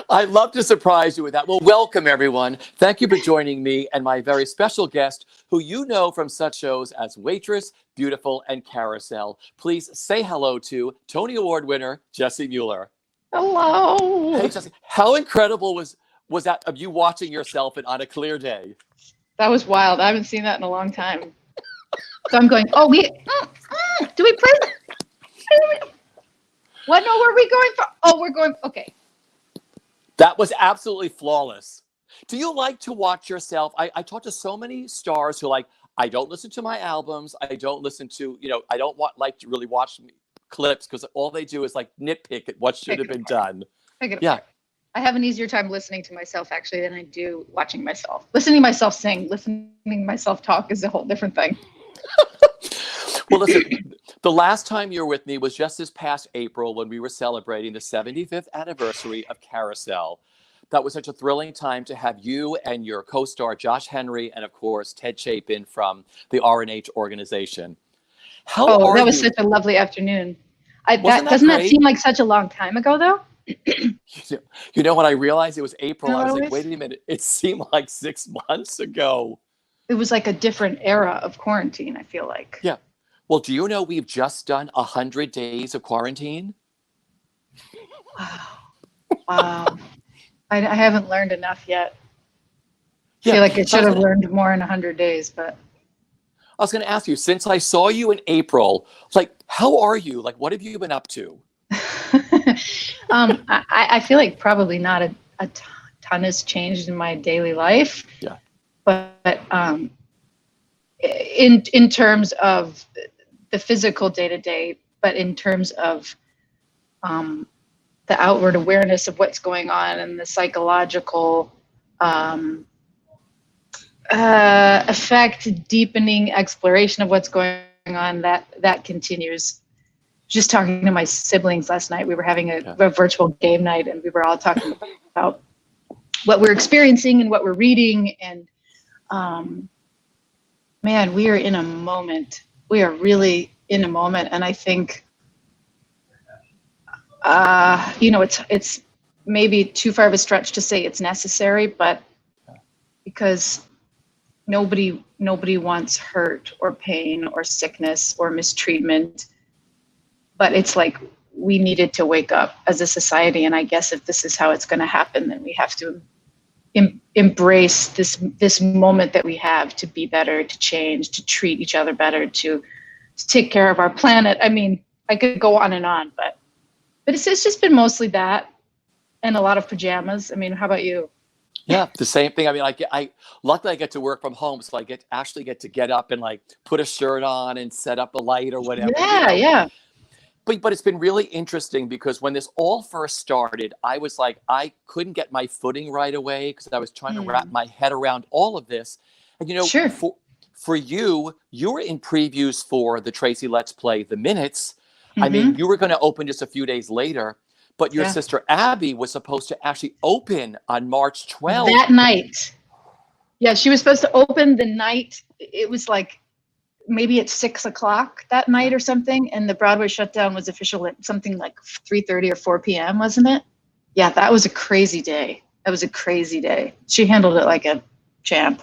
I'd love to surprise you with that. Well, welcome, everyone. Thank you for joining me and my very special guest, who you know from such shows as Waitress, Beautiful, and Carousel. Please say hello to Tony Award winner, Jessie Mueller. Hello. Hey, Jessie, how incredible was that of you watching yourself on a clear day? That was wild. I haven't seen that in a long time. So I'm going, do we play? What? No, where are we going for? Oh, we're going, okay. That was absolutely flawless. Do you like to watch yourself? I talk to so many stars who I don't listen to my albums. I don't listen to, I don't like to really watch clips because all they do is nitpick at what should have been done. Yeah. I have an easier time listening to myself actually than I do watching myself. Listening to myself sing, listening to myself talk is a whole different thing. Well, listen, the last time you were with me was just this past April when we were celebrating the 75th anniversary of Carousel. That was such a thrilling time to have you and your co-star Josh Henry and, of course, Ted Chapin from the R&H organization. That was such a lovely afternoon. Doesn't that seem like such a long time ago, though? You know, when I realized it was April, I was like, wait a minute. It seemed like 6 months ago. It was like a different era of quarantine, I feel like. Yeah. Well, do you know we've just done 100 days of quarantine? Wow. I haven't learned enough yet. I feel like I should have learned more in 100 days, but. I was going to ask you, since I saw you in April, how are you? What have you been up to? I feel like probably not a ton has changed in my daily life. Yeah. But in terms of the physical day-to-day, but in terms of the outward awareness of what's going on and the psychological effect, deepening exploration of what's going on, that continues. Just talking to my siblings last night, we were having a virtual game night, and we were all talking about what we're experiencing and what we're reading. And man, we are in a moment. We are really in a moment. And I think, it's maybe too far of a stretch to say it's necessary, but because nobody wants hurt or pain or sickness or mistreatment. But it's like we needed to wake up as a society. And I guess if this is how it's going to happen, then we have to embrace this moment that we have to be better, to change, to treat each other better, to take care of our planet. I mean, I could go on, but it's just been mostly that and a lot of pajamas. I mean, how about you? Yeah, the same thing. I mean, luckily I get to work from home, so I get to get up and put a shirt on and set up a light or whatever. Yeah, yeah. But it's been really interesting because when this all first started, I was I couldn't get my footing right away because I was trying to wrap my head around all of this. And sure. For you were in previews for the Tracy Letts play, The Minutes. I mean, you were going to open just a few days later, but your sister Abby was supposed to actually open on March 12th. That night. Yeah, she was supposed to open the night. It was maybe at 6:00 that night or something. And the Broadway shutdown was official at something like 3:30 or 4 p.m., wasn't it? Yeah, that was a crazy day. She handled it like a champ.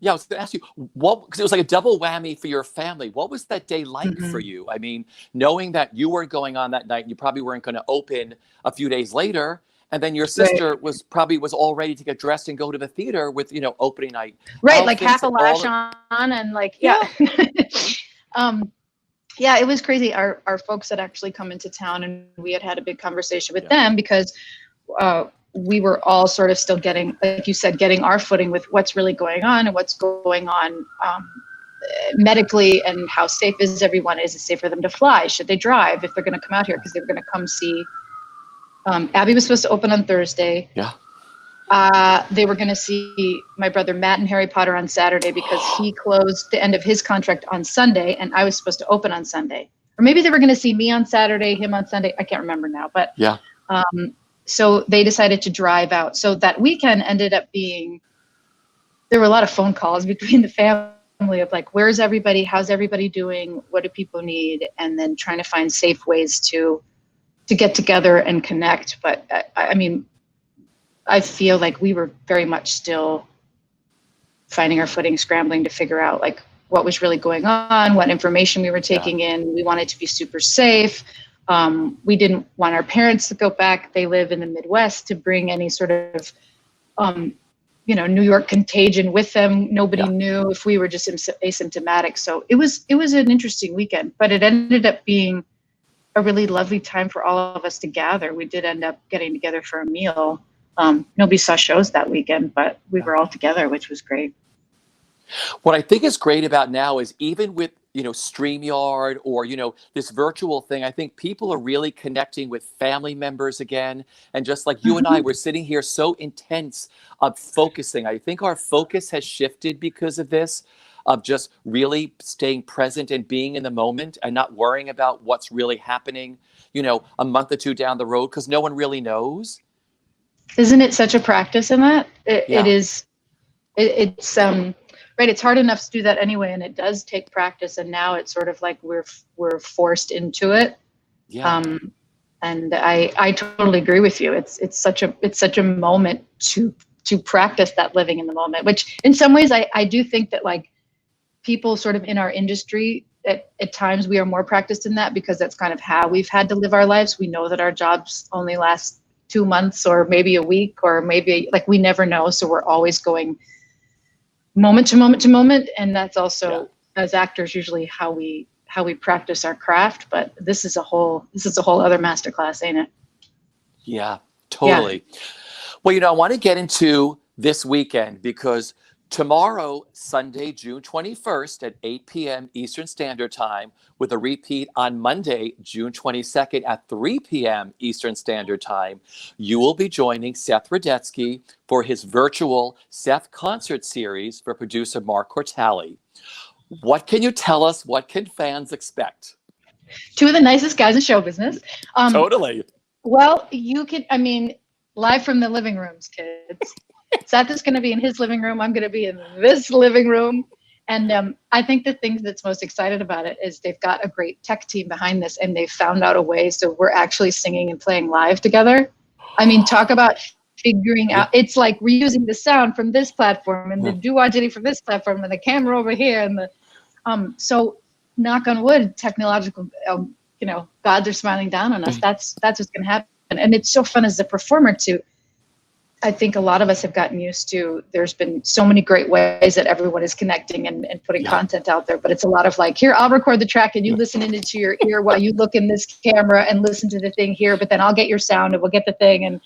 Yeah, I was going to ask you, because it was like a double whammy for your family. What was that day like for you? I mean, knowing that you weren't going on that night, and you probably weren't going to open a few days later, and then your sister was all ready to get dressed and go to the theater with, opening night. Right, like half a lash on and yeah. Yeah, it was crazy. Our folks had actually come into town, and we had a big conversation with them because we were all sort of still getting, like you said, getting our footing with what's really going on and what's going on medically, and how safe is everyone? Is it safe for them to fly? Should they drive if they're going to come out here? Because they were going to come see. Abby was supposed to open on Thursday. Yeah. They were going to see my brother Matt and Harry Potter on Saturday because he closed the end of his contract on Sunday, and I was supposed to open on Sunday. Or maybe they were going to see me on Saturday, him on Sunday. I can't remember now, but yeah. So they decided to drive out. So that weekend ended up being, there were a lot of phone calls between the family of where's everybody? How's everybody doing? What do people need? And then trying to find safe ways to to get together and connect. But I mean, I feel like we were very much still finding our footing, scrambling to figure out like what was really going on, what information we were taking in. We wanted to be super safe. We didn't want our parents to go back. They live in the Midwest, to bring any sort of, New York contagion with them. Nobody knew if we were just asymptomatic. So it was an interesting weekend, but it ended up being a really lovely time for all of us to gather. We did end up getting together for a meal. Nobody saw shows that weekend, but we were all together, which was great. What I think is great about now is even with, StreamYard or, this virtual thing, I think people are really connecting with family members again. And just like you and I, we're sitting here so intense of focusing. I think our focus has shifted because of this, of just really staying present and being in the moment and not worrying about what's really happening, a month or two down the road, because no one really knows. Isn't it such a practice in that? It is. It's right. It's hard enough to do that anyway, and it does take practice. And now it's sort of like we're forced into it. Yeah. And I totally agree with you. It's such a moment to practice that living in the moment. Which in some ways I do think that like people sort of in our industry at times we are more practiced in that, because that's kind of how we've had to live our lives. We know that our jobs only last 2 months or maybe a week, or maybe like we never know. So we're always going moment to moment to moment. And that's also as actors usually how we practice our craft. But this is a whole other masterclass, ain't it? Yeah, totally. Yeah. Well, I want to get into this weekend because tomorrow, Sunday, June 21st at 8 p.m. Eastern Standard Time, with a repeat on Monday, June 22nd at 3 p.m. Eastern Standard Time, you will be joining Seth Rudetsky for his virtual Seth Concert Series for producer Mark Cortali. What can you tell us? What can fans expect? Two of the nicest guys in show business. Totally. Well, live from the living rooms, kids. Seth is going to be in his living room. I'm going to be in this living room. And I think the thing that's most excited about it is they've got a great tech team behind this, and they've found out a way. So we're actually singing and playing live together. I mean, talk about figuring out. It's like we're using the sound from this platform and the doo-wah-diddy from this platform and the camera over here. And so knock on wood, technological, gods are smiling down on us. That's what's going to happen. And it's so fun as a performer I think a lot of us have gotten used to, there's been so many great ways that everyone is connecting and putting content out there, but it's a lot of like, here, I'll record the track and you listen into your ear while you look in this camera and listen to the thing here, but then I'll get your sound and we'll get the thing.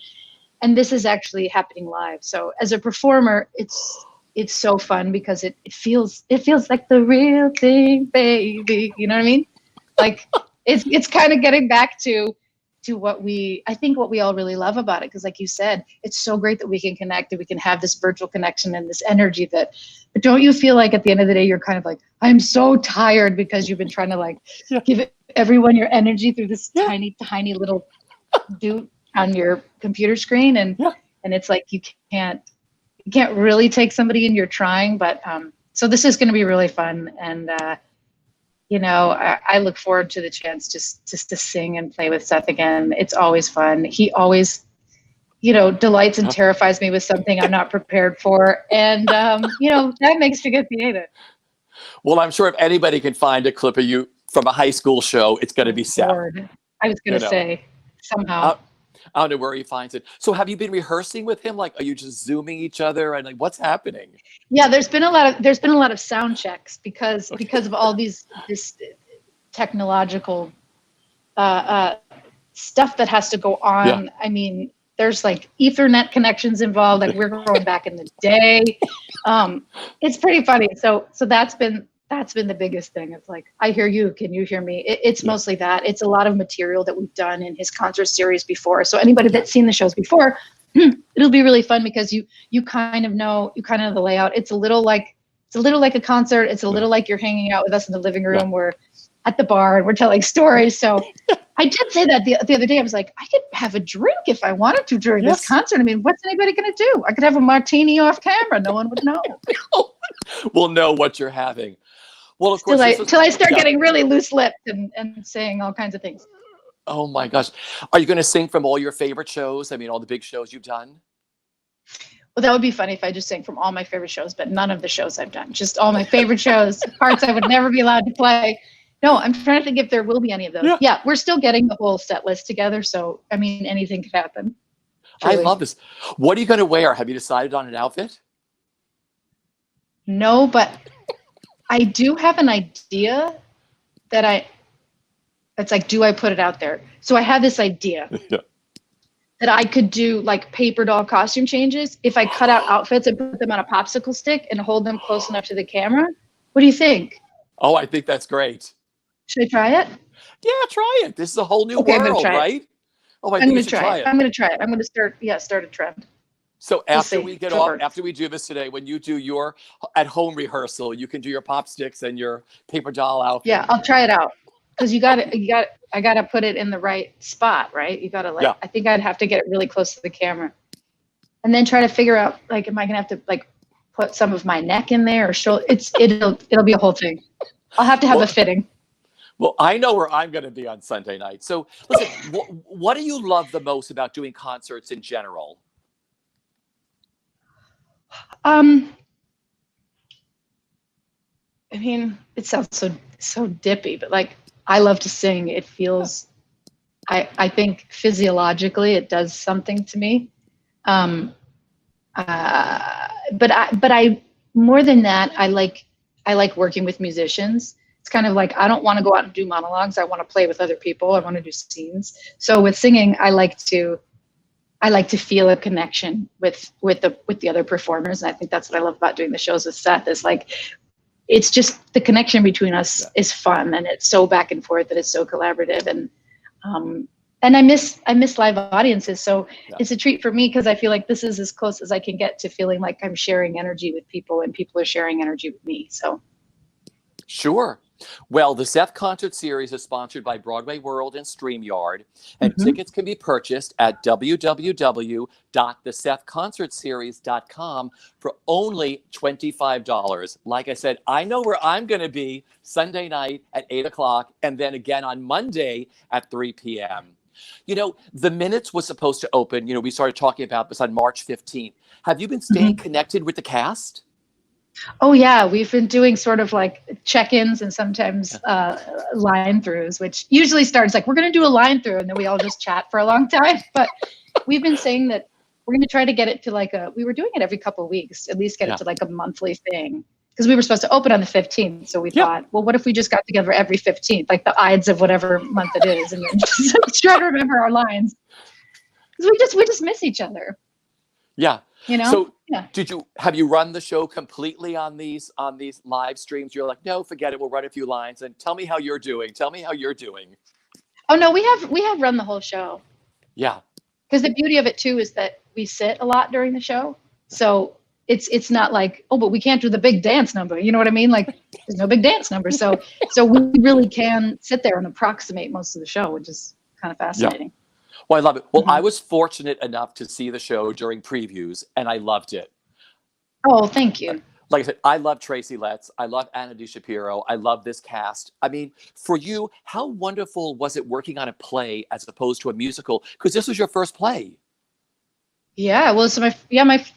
And this is actually happening live. So as a performer, it's so fun because it feels like the real thing, baby. You know what I mean? Like it's kind of getting back to what we all really love about it. Because like you said, it's so great that we can connect, that we can have this virtual connection and this energy but don't you feel like at the end of the day, you're kind of like, I'm so tired because you've been trying to like give everyone your energy through this tiny little doot on your computer screen. And it's like, you can't really take somebody and you're trying, but so this is going to be really fun. And I look forward to the chance just to sing and play with Seth again. It's always fun. He always, delights and terrifies me with something I'm not prepared for. And, that makes for good theater. Well, I'm sure if anybody can find a clip of you from a high school show, it's going to be Seth. I was going to say, somehow. I don't know where he finds it. So have you been rehearsing with him? Like, are you just Zooming each other and like, what's happening? Yeah, there's been a lot of sound checks because of all this technological stuff that has to go on. Yeah. I mean, there's like Ethernet connections involved. Like we're going back in the day. It's pretty funny. So that's been the biggest thing. It's like, I hear you. Can you hear me? It's mostly that. It's a lot of material that we've done in his concert series before. So anybody that's seen the shows before, it'll be really fun because you kind of know the layout. It's a little like a concert. It's a little like you're hanging out with us in the living room. We're at the bar and we're telling stories. So I did say that the other day. I was like, I could have a drink if I wanted to during this concert. I mean, what's anybody going to do? I could have a martini off camera. No one would know. We'll know what you're having. Well, of course, till I start getting really loose-lipped and saying all kinds of things. Oh my gosh. Are you going to sing from all your favorite shows? I mean, all the big shows you've done? Well, that would be funny if I just sang from all my favorite shows, but none of the shows I've done, just all my favorite shows, parts I would never be allowed to play. No, I'm trying to think if there will be any of those. Yeah. Yeah, we're still getting the whole set list together. So, I mean, anything could happen. Truly. I love this. What are you going to wear? Have you decided on an outfit? No, but I do have an idea that it's like, do I put it out there? So I have this idea Yeah. that I could do like paper doll costume changes if I cut out outfits and put them on a popsicle stick and hold them close enough to the camera. What do you think? Oh, I think that's great. Should I try it? Yeah, try it. This is a whole new Okay, I'm gonna world, try it. right? Oh, I I'm think going you to should try it. I'm going to try it. I'm going to start a trend. So We'll after see we get if it off, works. after we do this today, when you do your at-home rehearsal, you can do your pop sticks and your paper doll outfit. Yeah, I'll try it out. Because I got to put it in the right spot, right? You got to Yeah. I think I'd have to get it really close to the camera. And then try to figure out, like, am I going to have to, like, put some of my neck in there or shoulder? It'll be a whole thing. I'll have to have a fitting. Well, I know where I'm going to be on Sunday night. So listen, what do you love the most about doing concerts in general? I mean, it sounds so dippy, but like, I love to sing. It feels, I think physiologically it does something to me. But I more than that, I like working with musicians. It's kind of like, I don't want to go out and do monologues. I want to play with other people. I want to do scenes. So with singing, I like to feel a connection with the other performers. And I think that's what I love about doing the shows with Seth, is like, it's just the connection between us is fun, and it's so back and forth that it's so collaborative. And I miss live audiences. So it's a treat for me, because I feel like this is as close as I can get to feeling like I'm sharing energy with people and people are sharing energy with me. So. Sure. Well, the Seth Concert Series is sponsored by Broadway World and StreamYard, and tickets can be purchased at www.thesethconcertseries.com for only $25. Like I said, I know where I'm going to be Sunday night at 8 o'clock, and then again on Monday at 3 p.m. You know, the Minutes was supposed to open, we started talking about this on March 15th. Have you been staying connected with the cast? Oh yeah, we've been doing sort of like check-ins and sometimes line throughs, which usually starts like, we're going to do a line through, and then we all just chat for a long time. But we've been saying that we're going to try to get it to we were doing it every couple of weeks, at least get it to like a monthly thing, because we were supposed to open on the 15th. So we thought, well, what if we just got together every 15th, like the Ides of whatever month it is, and then just try to remember our lines, because we just miss each other. Yeah. So have you run the show completely on these live streams? You're like, no, forget it. We'll run a few lines and tell me how you're doing. Oh no, we have run the whole show. Yeah. Because the beauty of it too is that we sit a lot during the show. So it's not like, oh, but we can't do the big dance number. You know what I mean? Like, there's no big dance number. So we really can sit there and approximate most of the show, which is kind of fascinating. Yeah. Well, I love it. Well, I was fortunate enough to see the show during previews, and I loved it. Oh, thank you. Like I said, I love Tracy Letts. I love Anna DiShapiro. I love this cast. I mean, for you, how wonderful was it working on a play as opposed to a musical? Because this was your first play. Yeah, well, so my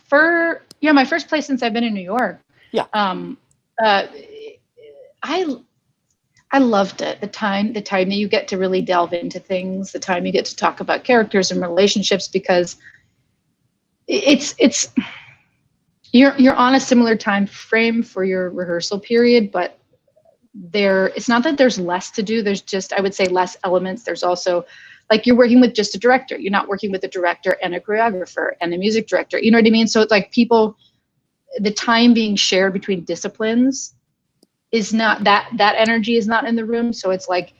first play since I've been in New York. Yeah. I loved it. The time that you get to really delve into things, the time you get to talk about characters and relationships, because you're on a similar time frame for your rehearsal period, but it's not that there's less to do. There's just, I would say, less elements. There's also, like, you're working with just a director. You're not working with a director and a choreographer and a music director. You know what I mean? So it's like the time being shared between disciplines is not that energy is not in the room. So it's like,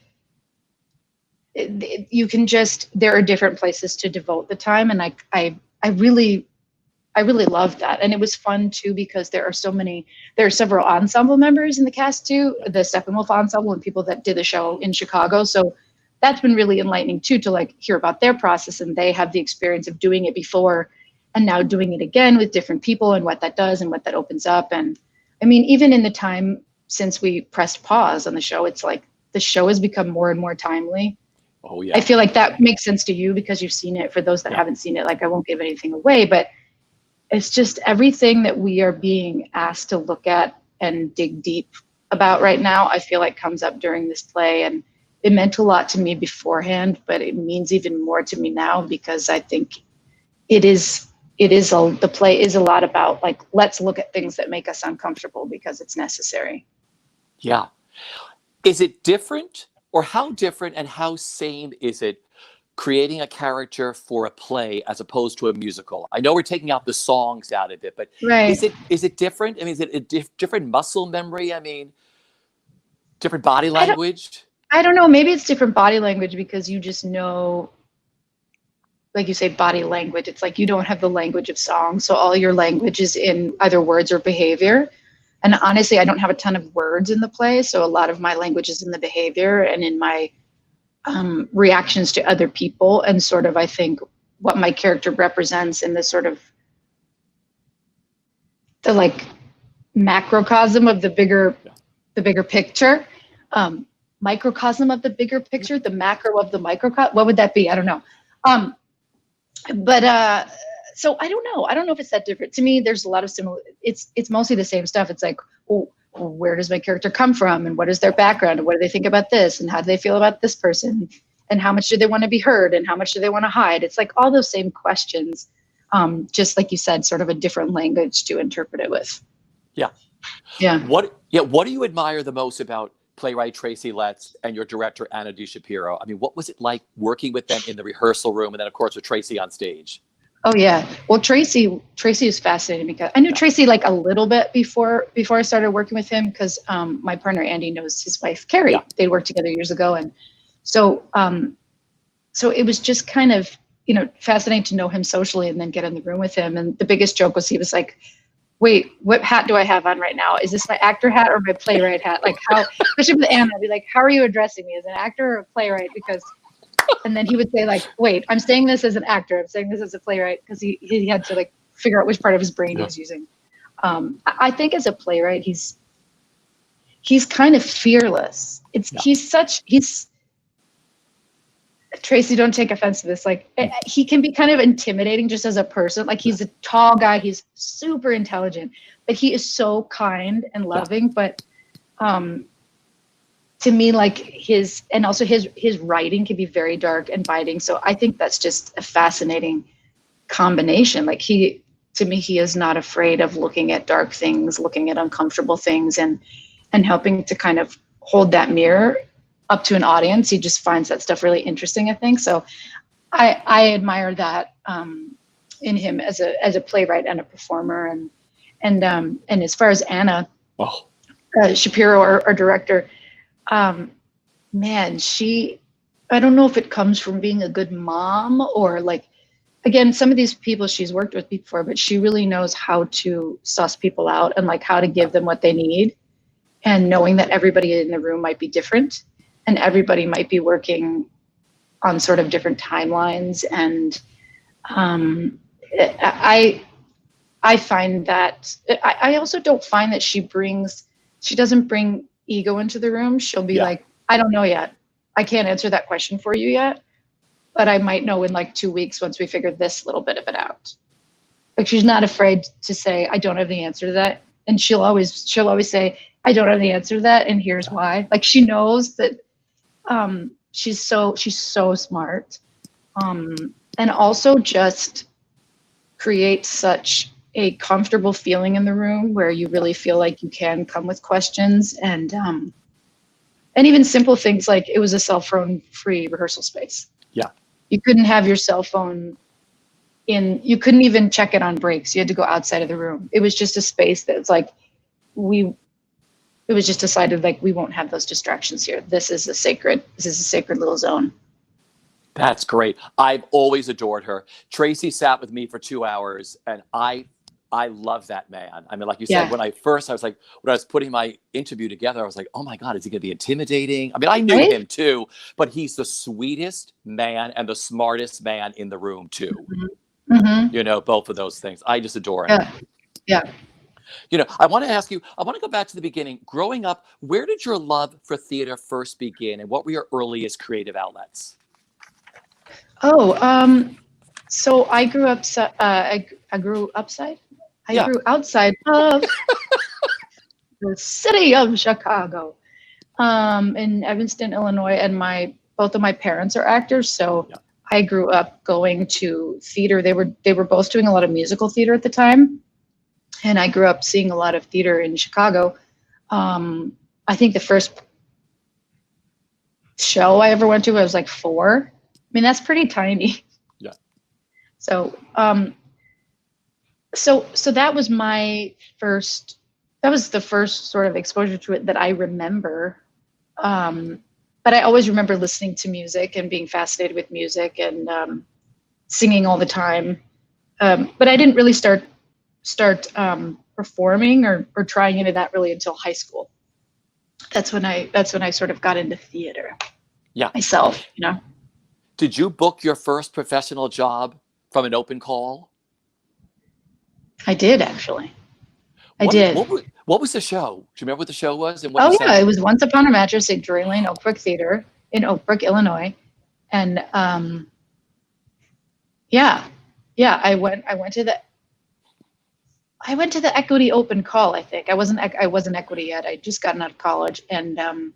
you can there are different places to devote the time. And I really loved that. And it was fun too, because there are several ensemble members in the cast too, the Steppenwolf ensemble and people that did the show in Chicago. So that's been really enlightening too, to like hear about their process, and they have the experience of doing it before and now doing it again with different people, and what that does and what that opens up. And I mean, even in the time since we pressed pause on the show, it's like the show has become more and more timely. Oh yeah. I feel like that makes sense to you because you've seen it. For those that haven't seen it, like I won't give anything away, but it's just everything that we are being asked to look at and dig deep about right now, I feel like comes up during this play. And it meant a lot to me beforehand, but it means even more to me now because I think the play is a lot about like, let's look at things that make us uncomfortable because it's necessary. Yeah. Is it different, or how different and how same is it creating a character for a play as opposed to a musical? I know we're taking out the songs out of it, but Right. is it different? I mean, is it a different muscle memory? I mean, different body language? I don't know. Maybe it's different body language because you just know, like you say, body language. It's like you don't have the language of song. So all your language is in either words or behavior. And honestly, I don't have a ton of words in the play. So a lot of my language is in the behavior and in my reactions to other people. And sort of, I think, what my character represents in this sort of the like macrocosm of the bigger picture. Microcosm of the bigger picture, the macro of the microcosm. What would that be? I don't know. So I don't know. I don't know if it's that different. To me, there's a lot of similar. It's mostly the same stuff. It's like, well, where does my character come from, and what is their background, and what do they think about this, and how do they feel about this person, and how much do they want to be heard, and how much do they want to hide? It's like all those same questions, just like you said, sort of a different language to interpret it with. Yeah. Yeah. What do you admire the most about playwright Tracy Letts and your director Anna DiShapiro? I mean, what was it like working with them in the rehearsal room, and then of course with Tracy on stage? Oh yeah. Well, Tracy is fascinating because I knew Tracy like a little bit before I started working with him because my partner Andy knows his wife Carrie. Yeah. They worked together years ago, and so it was just kind of fascinating to know him socially and then get in the room with him. And the biggest joke was he was like, "Wait, what hat do I have on right now? Is this my actor hat or my playwright hat? Like how?" Especially with Anna, I'd be like, "How are you addressing me, as an actor or a playwright?" Because and then he would say like, "Wait, I'm saying this as an actor. I'm saying this as a playwright," because he had to like figure out which part of his brain he was using. I think as a playwright, he's kind of fearless. He's Tracy, don't take offense to this. Like he can be kind of intimidating just as a person. Like he's a tall guy. He's super intelligent, but he is so kind and loving. But to me, like his writing can be very dark and biting. So I think that's just a fascinating combination. Like to me, he is not afraid of looking at dark things, looking at uncomfortable things, and helping to kind of hold that mirror up to an audience. He just finds that stuff really interesting, I think. So I admire that in him as a playwright and a performer. And as far as Anna Shapiro, our director, man, I don't know if it comes from being a good mom or like, again, some of these people she's worked with before, but she really knows how to suss people out and like how to give them what they need, and knowing that everybody in the room might be different and everybody might be working on sort of different timelines. And I find that I also don't find that she doesn't bring ego into the room. She'll be like, "I don't know yet. I can't answer that question for you yet, but I might know in like 2 weeks once we figure this little bit of it out." Like she's not afraid to say, "I don't have the answer to that." And she'll always say, "I don't have the answer to that, and here's why." Like she knows that she's so smart, and also just creates such a comfortable feeling in the room where you really feel like you can come with questions, and even simple things like it was a cell phone free rehearsal space. Yeah. You couldn't have your cell phone you couldn't even check it on breaks. You had to go outside of the room. It was just a space that was like, it was just decided like, we won't have those distractions here. This is a sacred little zone. That's great. I've always adored her. Tracy sat with me for 2 hours, and I love that man. I mean, like you said, when I was putting my interview together, I was like, oh my God, is he going to be intimidating? I mean, I knew him too, but he's the sweetest man and the smartest man in the room too. Mm-hmm. You know, both of those things. I just adore him. Yeah. You know, I want to go back to the beginning. Growing up, where did your love for theater first begin, and what were your earliest creative outlets? Oh, so I grew up. I grew upside. I Yeah. grew outside of the city of Chicago, in Evanston, Illinois, and both of my parents are actors. So Yeah. I grew up going to theater. They were both doing a lot of musical theater at the time, and I grew up seeing a lot of theater in Chicago. I think the first show I ever went to, I was like 4. I mean, that's pretty tiny. Yeah. So, so that was my first. That was the first sort of exposure to it that I remember. But I always remember listening to music and being fascinated with music and singing all the time. But I didn't really start performing or trying into that really until high school. That's when I sort of got into theater. Yeah. Myself, you know. Did you book your first professional job from an open call? I did, actually. I did. What was the show? Do you remember what the show was? And what Oh you yeah, sang? it was Once Upon a Mattress at Drury Lane Oak Brook Theater in Oak Brook, Illinois, and yeah, I went to the Equity open call. I think I wasn't Equity yet. I just gotten out of college, and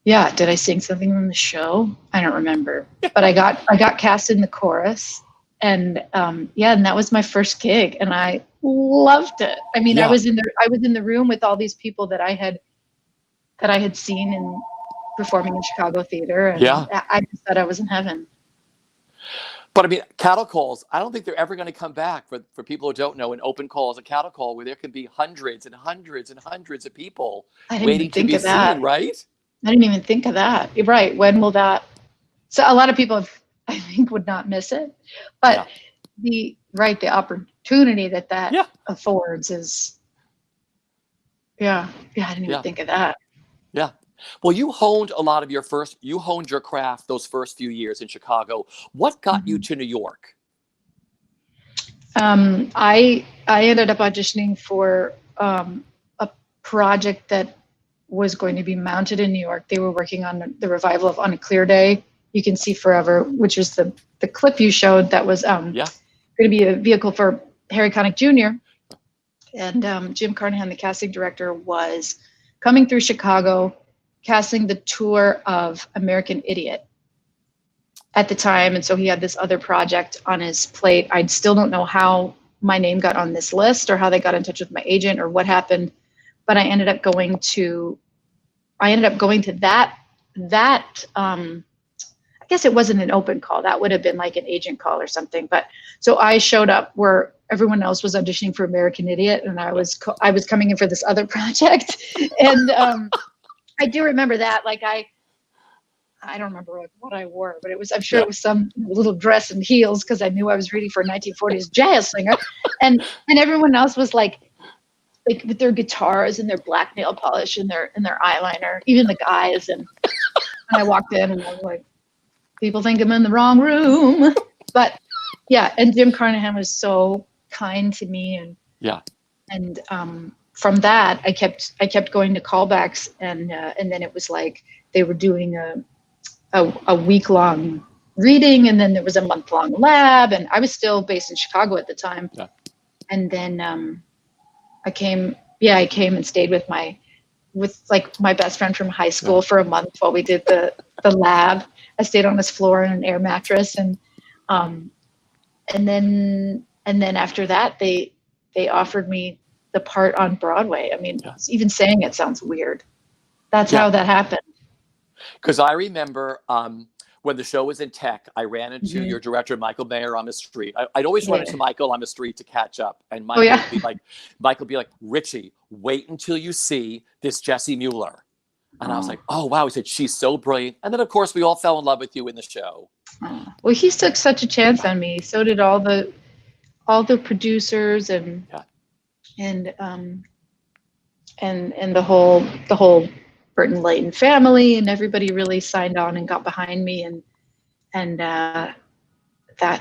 yeah, did I sing something from the show? I don't remember, but I got cast in the chorus, and yeah, and that was my first gig, and I loved it. I mean, Yeah. I was in the room with all these people that I had seen in performing in Chicago theater, and Yeah. I just thought I was in heaven. But I mean, cattle calls, I don't think they're ever going to come back. For people who don't know, an open call is a cattle call where there can be hundreds and hundreds and hundreds of people I didn't waiting even to think be of that. seen, right? I didn't even think of that. You're right. When will that? So a lot of people, I think, would not miss it, but the opportunity that Yeah. affords is, yeah. I didn't even think of that. Yeah. Well, you honed your craft those first few years in Chicago. What got you to New York? I ended up auditioning for a project that was going to be mounted in New York. They were working on the revival of On a Clear Day, You Can See Forever, which was the clip you showed that was going to be a vehicle for Harry Connick Jr. And Jim Carnahan, the casting director, was coming through Chicago, casting the tour of American Idiot at the time. And so he had this other project on his plate. I still don't know how my name got on this list or how they got in touch with my agent or what happened, but I ended up going to that I guess it wasn't an open call. That would have been like an agent call or something. But so I showed up where everyone else was auditioning for American Idiot, and I was coming in for this other project. And I do remember that. Like I don't remember what I wore, but I'm sure it was some little dress and heels because I knew I was reading for a 1940s jazz singer, and everyone else was like with their guitars and their black nail polish and their eyeliner, even the guys. And I walked in and I was like, people think I'm in the wrong room. But yeah, and Jim Carnahan was so kind to me, and from that I kept going to callbacks, and then it was like they were doing a week-long reading, and then there was a month-long lab, and I was still based in Chicago at the time. And then I came and stayed with my best friend from high school for a month while we did the lab. I stayed on his floor in an air mattress, and then after that they offered me the part on Broadway. I mean, even saying it sounds weird. That's how that happened. Because I remember when the show was in tech, I ran into your director, Michael Mayer, on the street. I'd always run into Michael on the street to catch up. And Michael would be like, Richie, wait until you see this Jessie Mueller. And I was like, oh, wow. He said, she's so brilliant. And then, of course, we all fell in love with you in the show. Well, he took such a chance on me. So did all the producers and the whole Burton Layton family, and everybody really signed on and got behind me, and that, I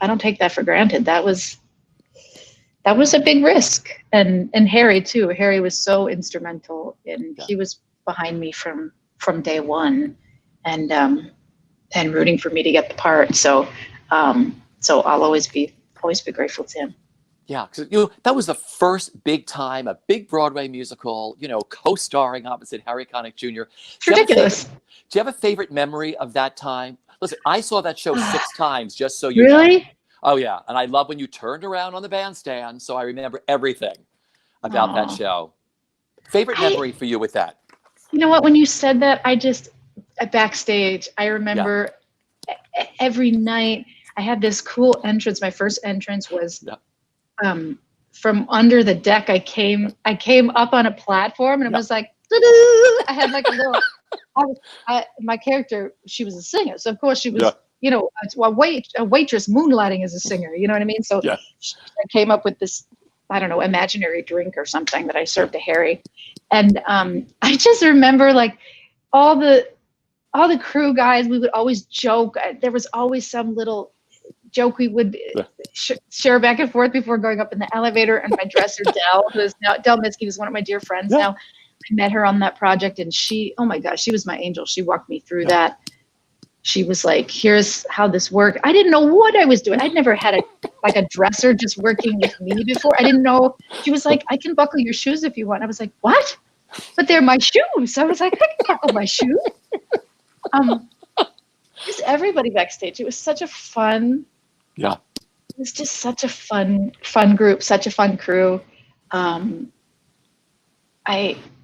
don't take that for granted. That was a big risk, and Harry too. Harry was so instrumental, and he was behind me from day one, and rooting for me to get the part. So I'll always be grateful to him. Yeah, because that was the first big time, a big Broadway musical, co-starring opposite Harry Connick Jr. It's ridiculous. Do you have a favorite memory of that time? Listen, I saw that show 6 times, just so you Really? know. Oh, yeah. And I love when you turned around on the bandstand, so I remember everything about that show. Favorite memory for you with that? You know what? When you said that, at Backstage, I remember every night I had this cool entrance. My first entrance was from under the deck. I came up on a platform, and it was like, I had like a little, my character, she was a singer. So of course she was, a waitress moonlighting as a singer, you know what I mean? So I came up with this, I don't know, imaginary drink or something that I served to Harry. And I just remember like all the crew guys, we would always joke. There was always some little joke we would share back and forth before going up in the elevator. And my dresser, Del Miskey, was one of my dear friends now. I met her on that project, and she, oh my gosh, she was my angel. She walked me through that. She was like, here's how this worked. I didn't know what I was doing. I'd never had a dresser just working with me before. I didn't know. She was like, I can buckle your shoes if you want. I was like, what? But they're my shoes. I was like, I can buckle my shoes. Just everybody backstage. It was such a fun. Yeah. It was just such a fun group, such a fun crew. I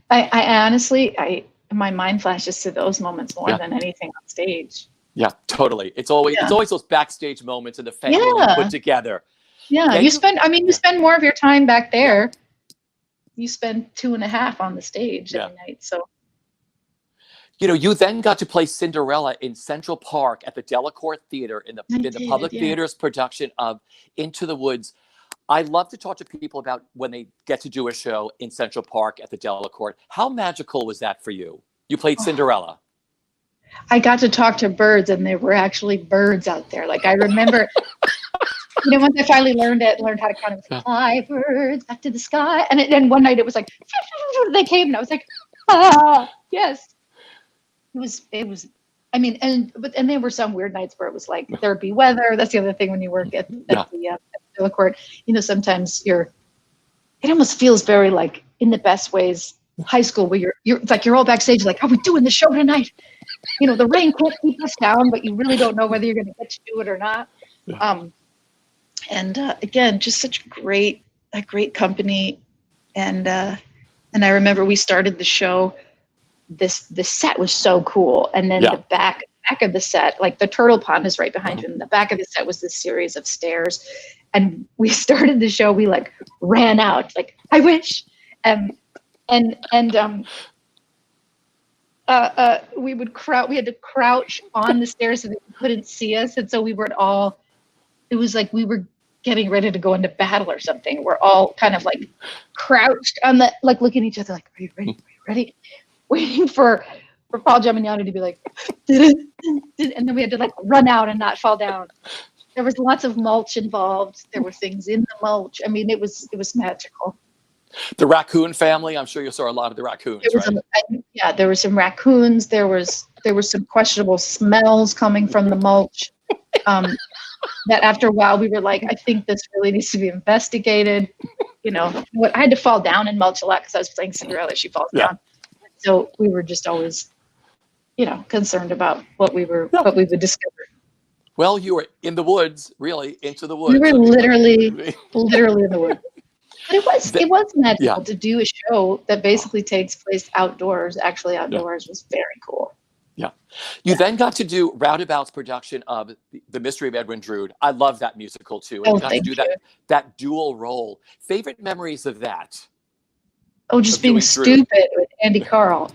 honestly, my mind flashes to those moments more than anything on stage. Yeah, totally. It's always those backstage moments and the family you put together. Yeah, you spend more of your time back there. You spend 2.5 on the stage every night. So, you then got to play Cinderella in Central Park at the Delacorte Theater in the Public Theater's production of Into the Woods. I love to talk to people about when they get to do a show in Central Park at the Delacorte. How magical was that for you? You played Cinderella. I got to talk to birds, and there were actually birds out there. Like I remember, once I finally learned how to kind of fly birds back to the sky, and then one night it was like they came, and I was like, yes. It was. I mean, and there were some weird nights where it was like there'd be weather. That's the other thing when you work at the Delacorte. Sometimes it almost feels very like in the best ways high school where you're all backstage like, are we doing the show tonight? The rain can't keep us down, but you really don't know whether you're going to get to do it or not. Again, just such a great company, and I remember we started the show. The set was so cool, and then the back of the set, like the turtle pond is right behind you, and the back of the set was this series of stairs, and we started the show. We like ran out, like I wish, we would crouch. We had to crouch on the stairs so they couldn't see us, and so we were all. It was like we were getting ready to go into battle or something. We're all kind of like crouched on the looking at each other like, are you ready? Are you ready? Waiting for Paul Giamatti to be like, and then we had to like run out and not fall down. There was lots of mulch involved. There were things in the mulch. I mean, it was magical. The raccoon family. I'm sure you saw a lot of the raccoons. There were some raccoons. There was some questionable smells coming from the mulch. That after a while we were like, I think this really needs to be investigated. I had to fall down in mulch a lot because I was playing Cinderella. She falls down. So we were just always, concerned about what we would discover. Well, you were in the woods, really, into the woods. We were literally in the woods. But it was magical to do a show that basically takes place outdoors. Actually, outdoors was very cool. Yeah. You then got to do Roundabout's production of The Mystery of Edwin Drood. I love that musical too. And you got to do that dual role. Favorite memories of that? Oh, just being stupid with Andy Carole.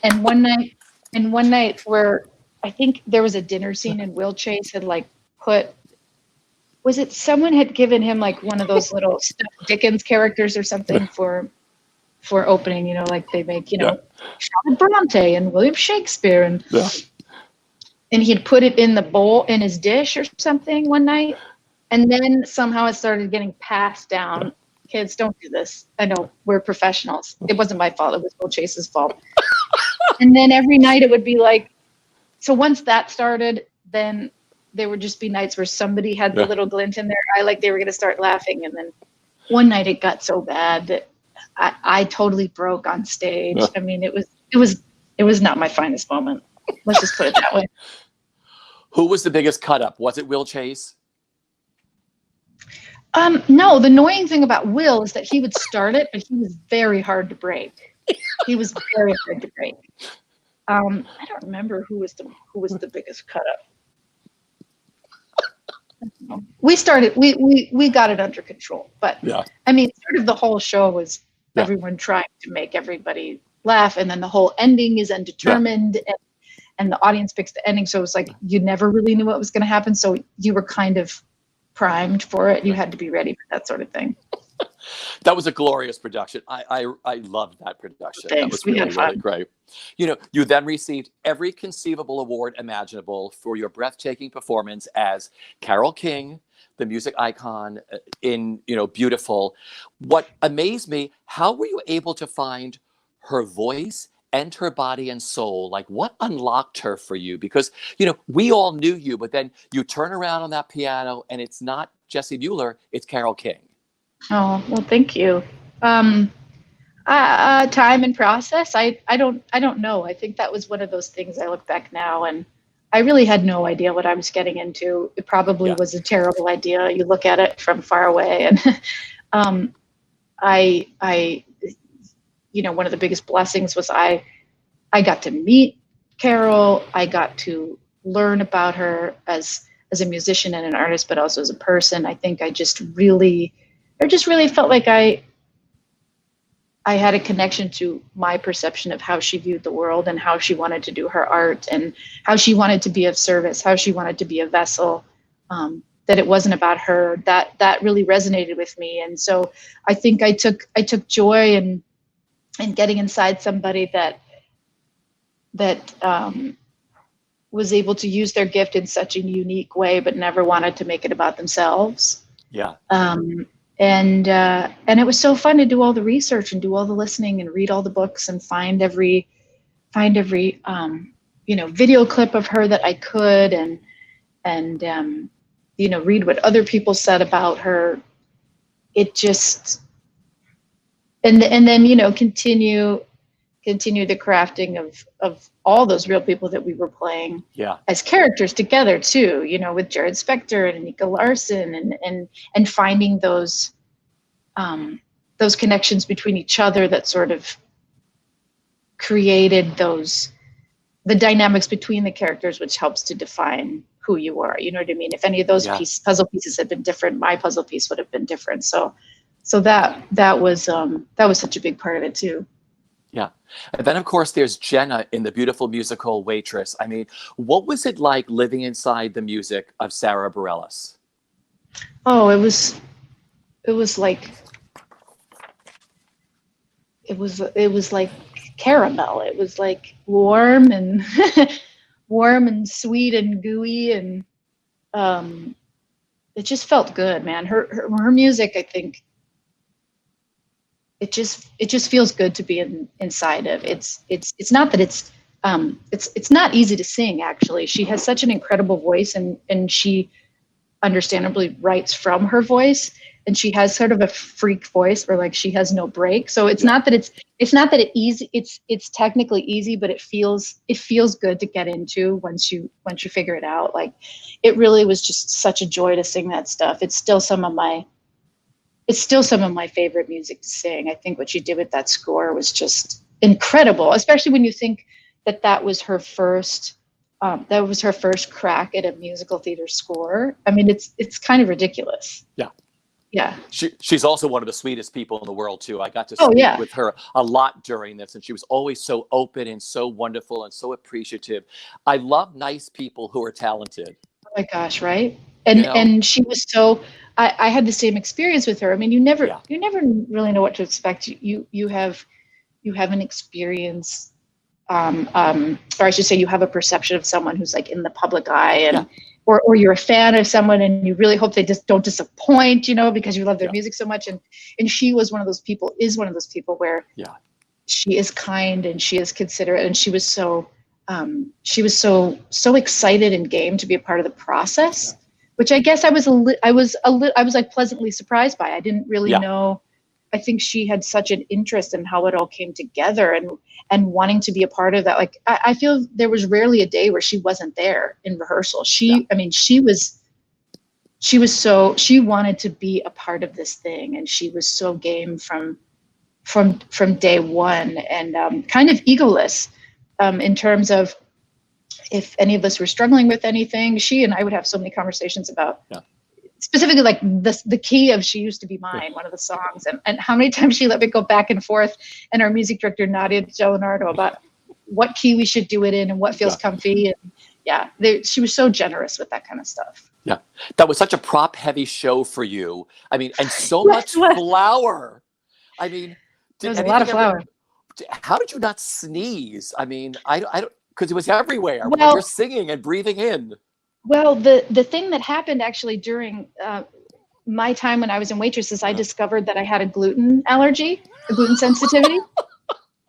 And one night where I think there was a dinner scene and Will Chase had was it someone had given him like one of those little stuffed Dickens characters or something for opening, like they make, Charlotte Bronte and William Shakespeare and he'd put it in the bowl in his dish or something one night. And then somehow it started getting passed down. Kids, don't do this. I know we're professionals. It wasn't my fault. It was Will Chase's fault. And then every night it would be like, so once that started, then there would just be nights where somebody had the little glint in their eye, like they were going to start laughing. And then one night it got so bad that I totally broke on stage. I mean, it was not my finest moment. Let's just put it that way. Who was the biggest cut up? Was it Will Chase? No, the annoying thing about Will is that he would start it, but he was very hard to break. He was very hard to break. I don't remember who was the biggest cut up. We got it under control, but I mean, sort of the whole show was everyone trying to make everybody laugh, and then the whole ending is undetermined, and the audience picks the ending, so it was like you never really knew what was going to happen, so you were kind of primed for it. You had to be ready for that sort of thing. That was a glorious production. I loved that production. Thanks. That was really great. You know, you then received every conceivable award imaginable for your breathtaking performance as Carole King, the music icon in, you know, Beautiful. What amazed me, how were you able to find her voice and her body and soul? Like, what unlocked her for you? Because, you know, we all knew you, but then you turn around on that piano and it's not Jessie Mueller, it's Carole King. Oh, well, thank you. Time and process. I don't know. I think that was one of those things. I look back now and I really had no idea what I was getting into. It probably was a terrible idea. You look at it from far away, and I you know, one of the biggest blessings was I got to meet Carole. I got to learn about her as a musician and an artist, but also as a person. I think I just really felt like I had a connection to my perception of how she viewed the world and how she wanted to do her art and how she wanted to be of service, how she wanted to be a vessel, that it wasn't about her. That really resonated with me. And so I think I took joy in getting inside somebody that was able to use their gift in such a unique way, but never wanted to make it about themselves. Yeah. And it was so fun to do all the research and do all the listening and read all the books and find every you know, video clip of her that I could, and you know, read what other people said about her. It just, and then, you know, continue the crafting of all those real people that we were playing as characters together too, you know, with Jared Spector and Anika Larson, and finding those connections between each other that sort of created the dynamics between the characters, which helps to define who you are. You know what I mean? If any of those puzzle pieces had been different, my puzzle piece would have been different. So that was such a big part of it too. Yeah. And then, of course, there's Jenna in the beautiful musical Waitress. I mean, what was it like living inside the music of Sarah Bareilles? Oh, it was like caramel. It was like warm and warm and sweet and gooey, and it just felt good, man. Her music, I think, it just feels good to be inside of. It's not that it's not easy to sing, actually. She has such an incredible voice, and she understandably writes from her voice, and she has sort of a freak voice where, like, she has no break. So it's not that it's easy. It's technically easy, but it feels good to get into once you figure it out. Like, it really was just such a joy to sing that stuff. It's still some of my favorite music to sing. I think what she did with that score was just incredible, especially when you think that was her first crack at a musical theater score. I mean, it's kind of ridiculous. Yeah. She's also one of the sweetest people in the world too. I got to speak with her a lot during this, and she was always so open and so wonderful and so appreciative. I love nice people who are talented. Oh my gosh, right? And she was so. I had the same experience with her. I mean, you never really know what to expect. You have an experience, or I should say, you have a perception of someone who's like in the public eye, and or you're a fan of someone, and you really hope they just don't disappoint, you know, because you love their music so much. And she was one of those people. Is one of those people where she is kind and she is considerate, and she was so she was so excited and game to be a part of the process, which I guess I was like pleasantly surprised by. I didn't really know. I think she had such an interest in how it all came together and wanting to be a part of that. Like, I feel there was rarely a day where she wasn't there in rehearsal. She wanted to be a part of this thing, and she was so game from day one, and kind of egoless in terms of if any of us were struggling with anything, she and I would have so many conversations about specifically like the key of She Used to Be Mine, one of the songs, and how many times she let me go back and forth, and our music director Nadia Leonardo about what key we should do it in and what feels comfy. And she was so generous with that kind of stuff. Yeah, that was such a prop heavy show for you. I mean, and so much flour. I mean, there was a lot of flour. How did you not sneeze? I mean, I don't, because it was everywhere when you're singing and breathing in. Well, the thing that happened actually during my time when I was in Waitress is I discovered that I had a gluten allergy, a gluten sensitivity.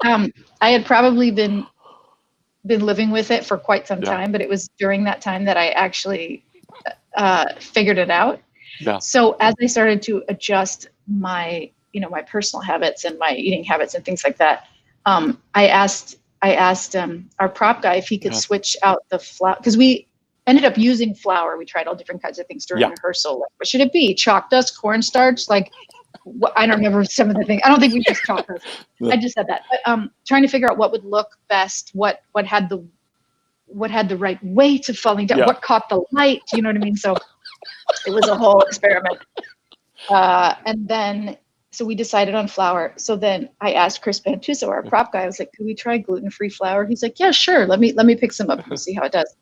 I had probably been living with it for quite some time, but it was during that time that I actually figured it out. Yeah. So as I started to adjust my personal habits and my eating habits and things like that, I asked our prop guy if he could switch out the flour, because we ended up using flour. We tried all different kinds of things during rehearsal. Like, what should it be? Chalk dust, cornstarch? Like, I don't remember some of the things. I don't think we used chalk dust. I just said that. But trying to figure out what would look best, what had the right weight of falling down, what caught the light. You know what I mean? So it was a whole experiment. And then, so we decided on flour. So then I asked Chris Bantuso, our prop guy, I was like, could we try gluten-free flour? He's like, yeah, sure. Let me pick some up and see how it does.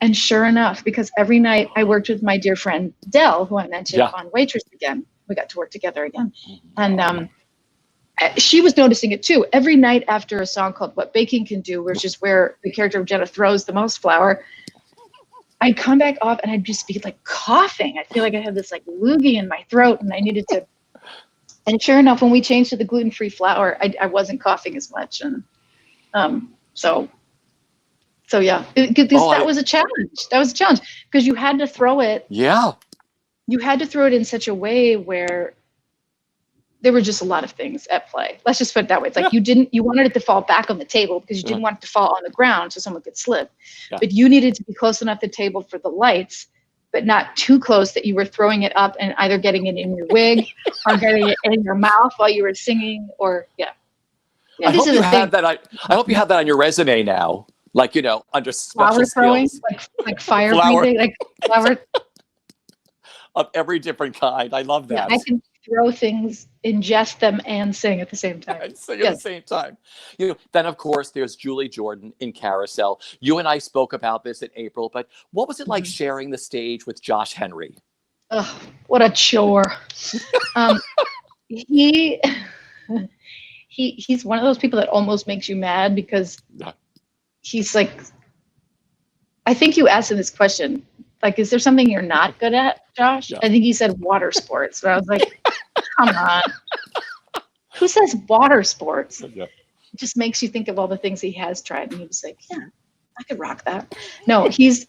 And sure enough, because every night I worked with my dear friend Dell, who I mentioned on Waitress again, we got to work together again. And she was noticing it too. Every night after a song called What Baking Can Do, which is where the character of Jenna throws the most flour, I'd come back off and I'd just be like coughing. I feel like I had this like loogie in my throat and I needed to. And sure enough, when we changed to the gluten-free flour, I wasn't coughing as much. And so yeah, that was a challenge. That was a challenge because you had to throw it. Yeah. You had to throw it in such a way where there were just a lot of things at play. Let's just put it that way. It's like you wanted it to fall back on the table because you didn't want it to fall on the ground so someone could slip. Yeah. But you needed to be close enough to the table for the lights, but not too close that you were throwing it up and either getting it in your wig or getting it in your mouth while you were singing I hope you have that. I hope you have that on your resume now. Like, under special throwing, skills. like fire breathing, like flower. Of every different kind. I love that. Yeah, I can throw things, ingest them, and sing at the same time. And sing at the same time. Then, of course, there's Julie Jordan in Carousel. You and I spoke about this in April, but what was it like sharing the stage with Josh Henry? Oh, what a chore. He's one of those people that almost makes you mad because he's like, I think you asked him this question, like, is there something you're not good at, Josh? Yeah. I think he said water sports. But I was like, come on. Who says water sports? Yeah. It just makes you think of all the things he has tried. And he was like, yeah, I could rock that. No, he is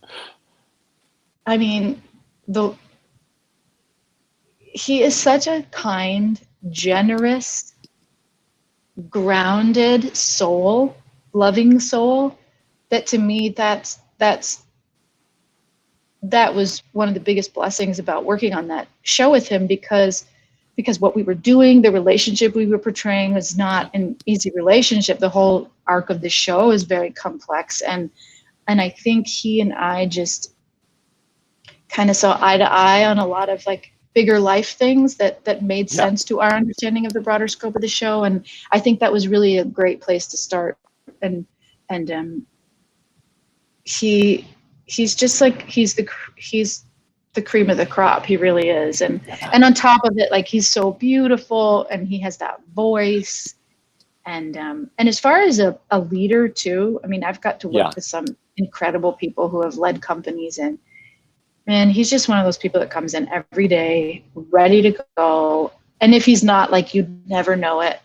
such a kind, generous, grounded soul, loving soul, that to me, that was one of the biggest blessings about working on that show with him, because what we were doing, the relationship we were portraying, was not an easy relationship. The whole arc of the show is very complex, and I think he and I just kind of saw eye to eye on a lot of like bigger life things that made sense to our understanding of the broader scope of the show, and I think that was really a great place to start. And he's just like he's the cream of the crop. He really is. And on top of it, like, he's so beautiful and he has that voice. And as far as a leader too, I mean, I've got to work with some incredible people who have led companies, and he's just one of those people that comes in every day ready to go. And if he's not, like, you'd never know it.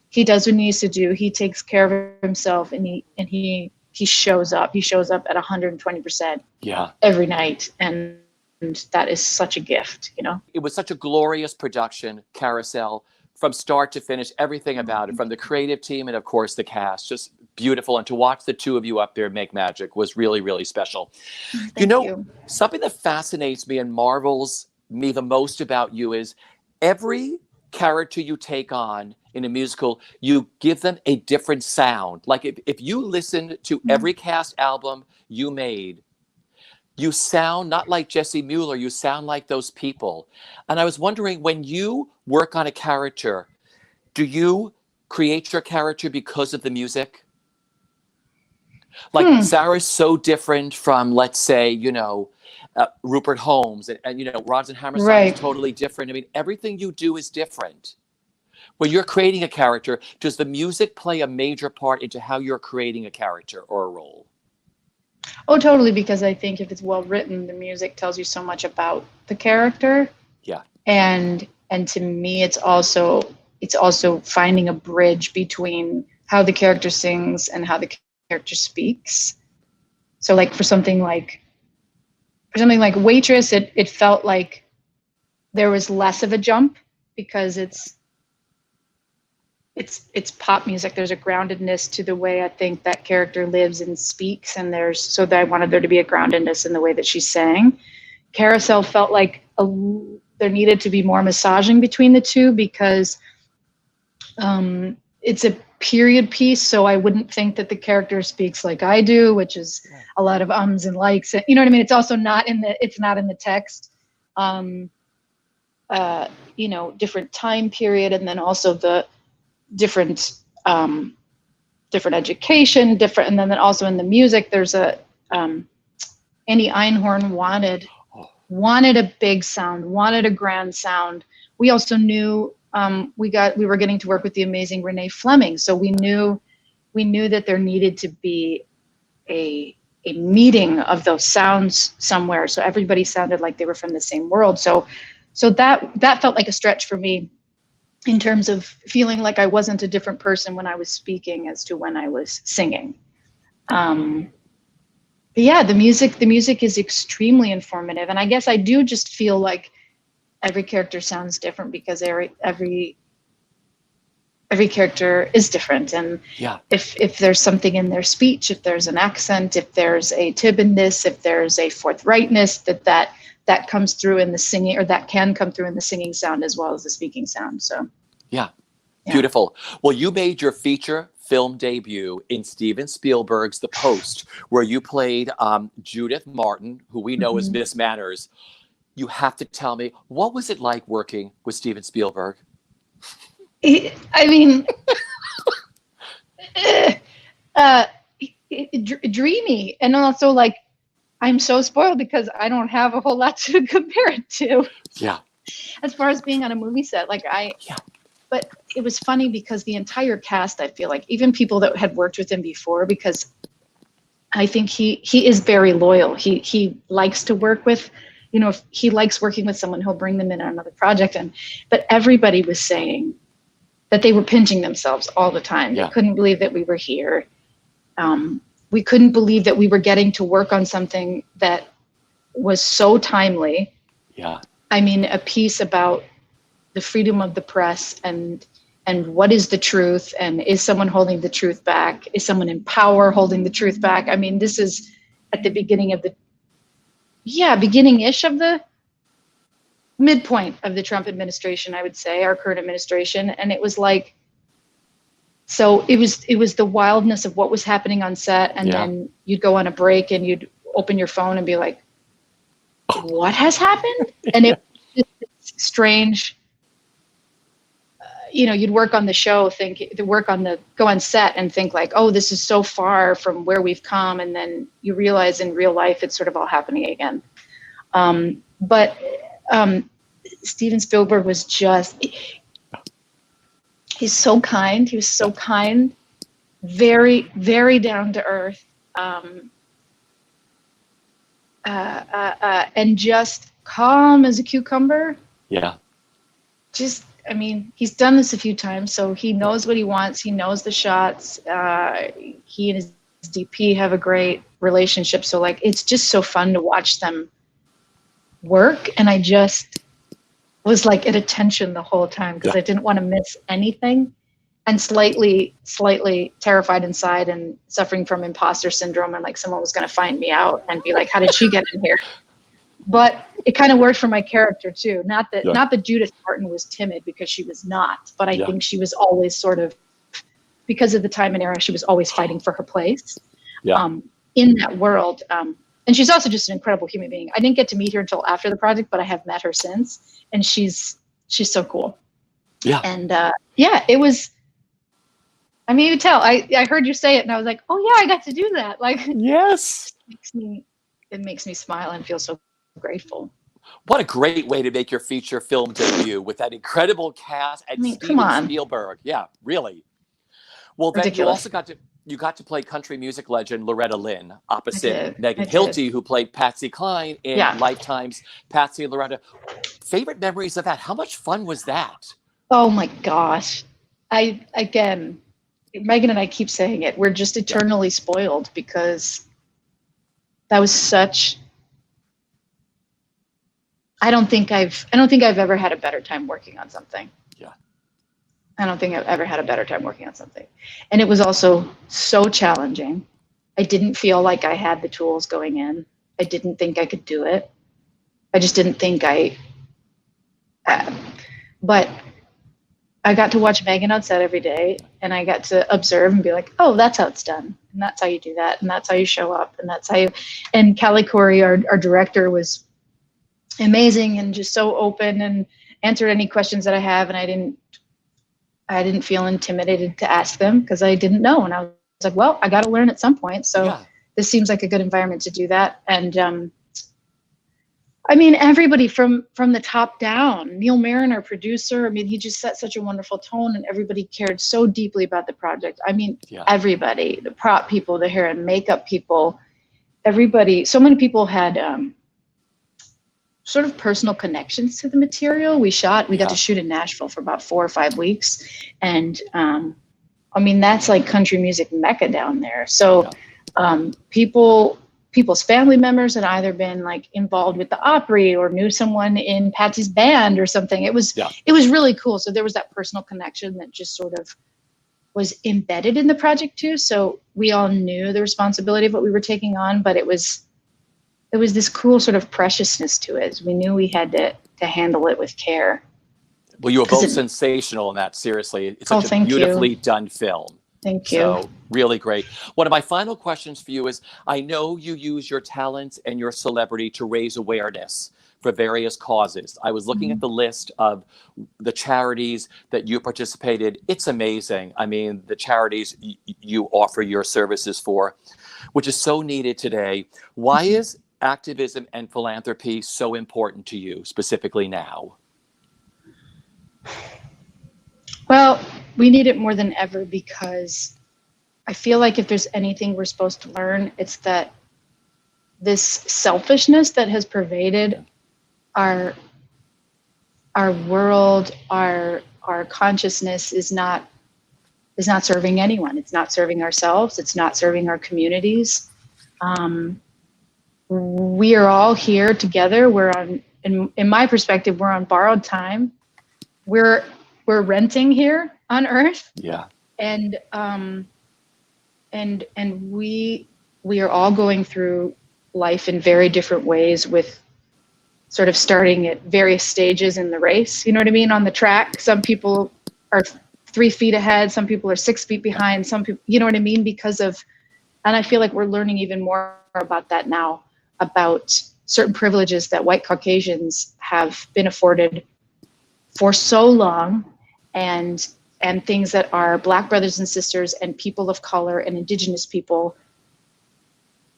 He does what he needs to do. He takes care of himself, and he he shows up. He shows up at 120% every night. And that is such a gift, you know? It was such a glorious production, Carousel, from start to finish, everything about it, from the creative team and of course the cast, just beautiful. And to watch the two of you up there make magic was really, really special. Thank you. Something that fascinates me and marvels me the most about you is every character you take on in a musical, you give them a different sound. Like if you listen to every cast album you made, you sound not like Jessie Mueller, you sound like those people. And I was wondering, when you work on a character, do you create your character because of the music? Like Sarah's so different from, let's say, Rupert Holmes and Rods and Hammerstein is totally different. I mean, everything you do is different. When you're creating a character, does the music play a major part into how you're creating a character or a role? Oh, totally. Because I think if it's well written, the music tells you so much about the character. Yeah. And to me, it's also finding a bridge between how the character sings and how the character speaks. So like for something like Waitress, it felt like there was less of a jump because it's pop music. There's a groundedness to the way I think that character lives and speaks, and so that I wanted there to be a groundedness in the way that she sang. Carousel felt like there needed to be more massaging between the two because it's a period piece, so I wouldn't think that the character speaks like I do, which is a lot of ums and likes. You know what I mean? It's also not in the text. Different time period, and then also the different education, and then also in the music, there's Annie Einhorn wanted a big sound, wanted a grand sound. We also knew we were getting to work with the amazing Renee Fleming, so we knew that there needed to be a meeting of those sounds somewhere, so everybody sounded like they were from the same world. So that felt like a stretch for me, in terms of feeling like I wasn't a different person when I was speaking as to when I was singing. But yeah, the music is extremely informative. And I guess I do just feel like every character sounds different because every character is different. And if there's something in their speech, if there's an accent, if there's a tibidness, if there's a forthrightness, that comes through in the singing, or that can come through in the singing sound as well as the speaking sound. So yeah. Beautiful. Well, you made your feature film debut in Steven Spielberg's The Post, where you played Judith Martin, who we know as Miss Manners. You have to tell me, what was it like working with Steven Spielberg? I mean, dreamy, and also like, I'm so spoiled because I don't have a whole lot to compare it to. Yeah. As far as being on a movie set, but it was funny because the entire cast, I feel like, even people that had worked with him before, because I think he is very loyal. He likes to work with, if he likes working with someone, he'll bring them in on another project. But everybody was saying that they were pinching themselves all the time. They couldn't believe that we were here. We couldn't believe that we were getting to work on something that was so timely. Yeah. I mean, a piece about the freedom of the press and what is the truth, and is someone holding the truth back? Is someone in power holding the truth back? I mean, this is at the beginning of beginning-ish of the midpoint of the Trump administration, I would say, our current administration. And it was like, so it was the wildness of what was happening on set, and then you'd go on a break and you'd open your phone and be like, what has happened? And it was just strange. You'd work on the show, go on set and think like, oh, this is so far from where we've come. And then you realize in real life, it's sort of all happening again. But Steven Spielberg was he's so kind. He was so kind, very, very down to earth, and just calm as a cucumber. Yeah. He's done this a few times, so he knows what he wants. He knows the shots. He and his DP have a great relationship. So like, it's just so fun to watch them work. And I just was like at attention the whole time because I didn't want to miss anything, and slightly terrified inside and suffering from imposter syndrome. And like someone was going to find me out and be like, how did she get in here? But it kind of worked for my character too. Not that Judith Martin was timid, because she was not, but I think she was always sort of, because of the time and era, she was always fighting for her place in that world. And she's also just an incredible human being. I didn't get to meet her until after the project, but I have met her since, and she's so cool. Yeah. And it was, I mean, you could tell, I heard you say it and I was like, oh yeah, I got to do that. Like, yes, it makes me smile and feel so grateful. What a great way to make your feature film debut with that incredible cast and Steven Spielberg. Yeah, really. Well, then you also got to play country music legend Loretta Lynn opposite Megan Hilty, who played Patsy Cline in Lifetime's Patsy and Loretta. Favorite memories of that? How much fun was that? Oh my gosh. Again, Megan and I keep saying it. We're just eternally spoiled, because that was such, I don't think I've ever had a better time working on something. Yeah. I don't think I've ever had a better time working on something. And it was also so challenging. I didn't feel like I had the tools going in. I didn't think I could do it. I just didn't think but I got to watch Megan on set every day, and I got to observe and be like, oh, that's how it's done. And that's how you do that. And that's how you show up. And that's how you, and Callie Corey, our director, was amazing and just so open and answered any questions that I have. And I didn't feel intimidated to ask them, because I didn't know. And I was like, well, I got to learn at some point. So this seems like a good environment to do that. And I mean, everybody from the top down, Neil Marin, our producer, I mean, he just set such a wonderful tone, and everybody cared so deeply about the project. I mean, everybody, the prop people, the hair and makeup people, everybody, so many people had sort of personal connections to the material. We got to shoot in Nashville for about 4 or 5 weeks. And I mean, that's like country music Mecca down there. So people's family members had either been like involved with the Opry or knew someone in Patsy's band or something. It was really cool. So there was that personal connection that just sort of was embedded in the project too. So we all knew the responsibility of what we were taking on, but it was this cool sort of preciousness to it. We knew we had to handle it with care. Well, you were both sensational in that. Seriously, it's such a beautifully done film. Thank you. So really great. One of my final questions for you is, I know you use your talents and your celebrity to raise awareness for various causes. I was looking at the list of the charities that you participated. It's amazing. I mean, the charities you offer your services for, which is so needed today. Why is activism and philanthropy so important to you, specifically now? Well, we need it more than ever, because I feel like if there's anything we're supposed to learn, it's that this selfishness that has pervaded our world, our consciousness is not serving anyone. It's not serving ourselves. It's not serving our communities. We are all here together. We're on, in my perspective, we're on borrowed time. We're renting here on Earth. Yeah. And we are all going through life in very different ways, with sort of starting at various stages in the race. You know what I mean? On the track, some people are 3 feet ahead. Some people are 6 feet behind. Some people, you know what I mean? And I feel like we're learning even more about that now, about certain privileges that white Caucasians have been afforded for so long, and things that our Black brothers and sisters and people of color and Indigenous people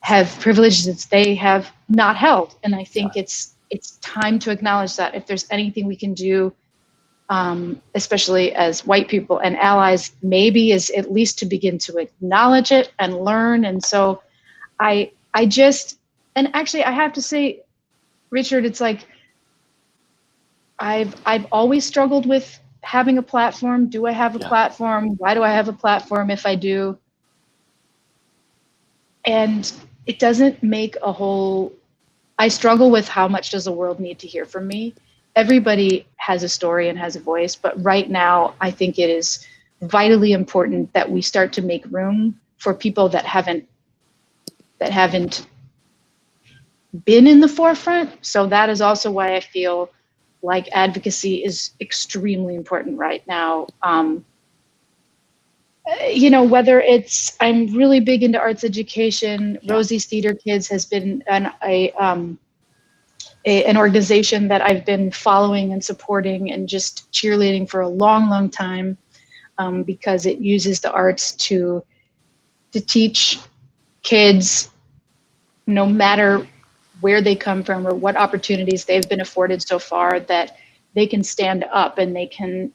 have privileges they have not held. And I think it's time to acknowledge that. If there's anything we can do, especially as white people and allies, maybe is at least to begin to acknowledge it and learn. And so I actually I have to say, Richard, it's like, I've always struggled with having a platform. Do I have a platform? Why do I have a platform if I do? and it doesn't make a whole, I struggle with how much does the world need to hear from me. Everybody has a story and has a voice, but right now I think it is vitally important that we start to make room for people that haven't been in the forefront. So that is also why I feel like advocacy is extremely important right now. You know, whether it's, I'm really big into arts education. Rosie's Theater Kids has been an organization that I've been following and supporting and just cheerleading for a long, long time, because it uses the arts to teach kids, no matter where they come from or what opportunities they've been afforded so far, that they can stand up and they can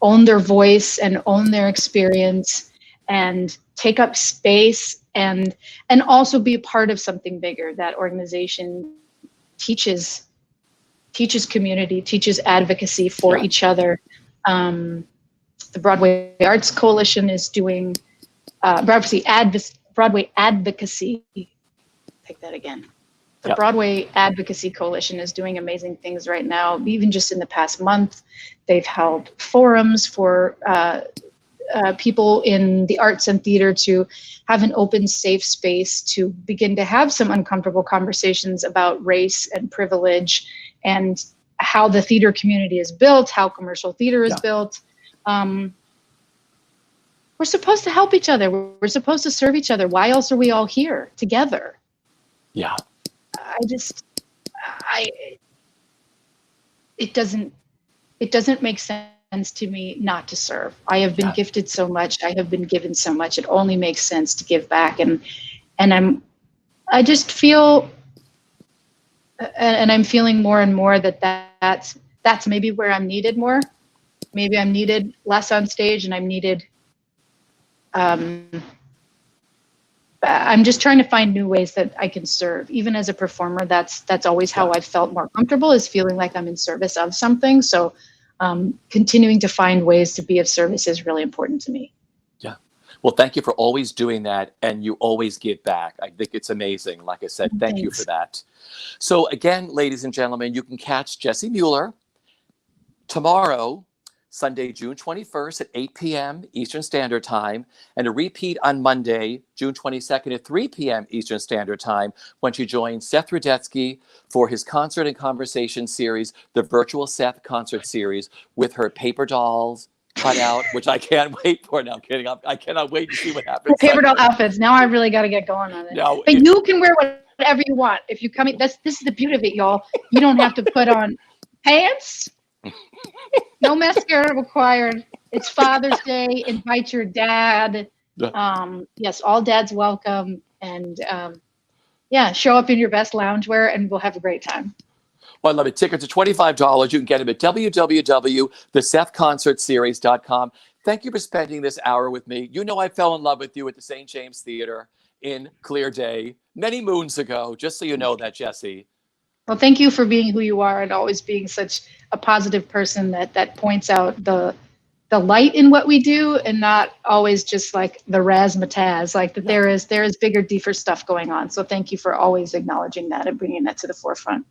own their voice and own their experience and take up space and also be a part of something bigger. That organization teaches community, teaches advocacy for each other. The Broadway Arts Coalition is doing Broadway Advocacy. Take that again. The Broadway Advocacy Coalition is doing amazing things right now. Even just in the past month, they've held forums for people in the arts and theater to have an open, safe space to begin to have some uncomfortable conversations about race and privilege and how the theater community is built, how commercial theater is built. We're supposed to help each other. We're supposed to serve each other. Why else are we all here together? Yeah. It doesn't make sense to me not to serve. I have been gifted so much. I have been given so much. It only makes sense to give back. And I just feel, and I'm feeling more and more that's maybe where I'm needed more. Maybe I'm needed less on stage, and I'm needed, I'm just trying to find new ways that I can serve. Even as a performer, that's always how I've felt more comfortable, is feeling like I'm in service of something. So continuing to find ways to be of service is really important to me. Yeah. Well, thank you for always doing that. And you always give back. I think it's amazing. Like I said, thank you for that. So again, ladies and gentlemen, you can catch Jessie Mueller tomorrow, Sunday, June 21st at 8 p.m. Eastern Standard Time, and a repeat on Monday, June 22nd at 3 p.m. Eastern Standard Time, when she joins Seth Rudetsky for his concert and conversation series, the virtual Seth Concert Series, with her paper dolls cut out, which I can't wait for. Now, I'm kidding. I cannot wait to see what happens. Paper doll outfits. Now I really got to get going on it. No, but you can wear whatever you want. If you come in, this is the beauty of it, y'all. You don't have to put on pants. No mascara required. It's Father's Day. Invite your dad. Yes, all dads welcome. And show up in your best loungewear and we'll have a great time. Well, I love it. Tickets are $25. You can get them at www.thesethconcertseries.com. Thank you for spending this hour with me. You know I fell in love with you at the St. James Theater in Clear Day many moons ago, just so you know that, Jessie. Well, thank you for being who you are and always being such a positive person that points out the light in what we do and not always just like the razzmatazz, like that there is bigger, deeper stuff going on. So thank you for always acknowledging that and bringing that to the forefront.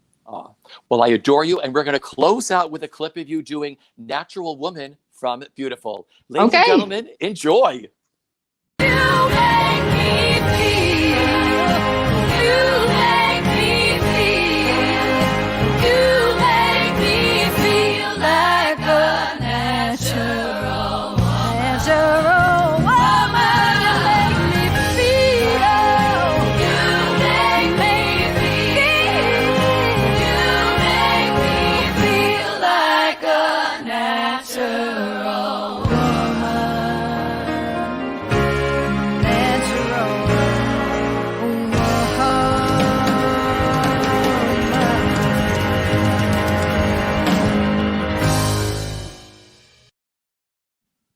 Well, I adore you. And we're going to close out with a clip of you doing Natural Woman from Beautiful. Ladies and gentlemen, enjoy.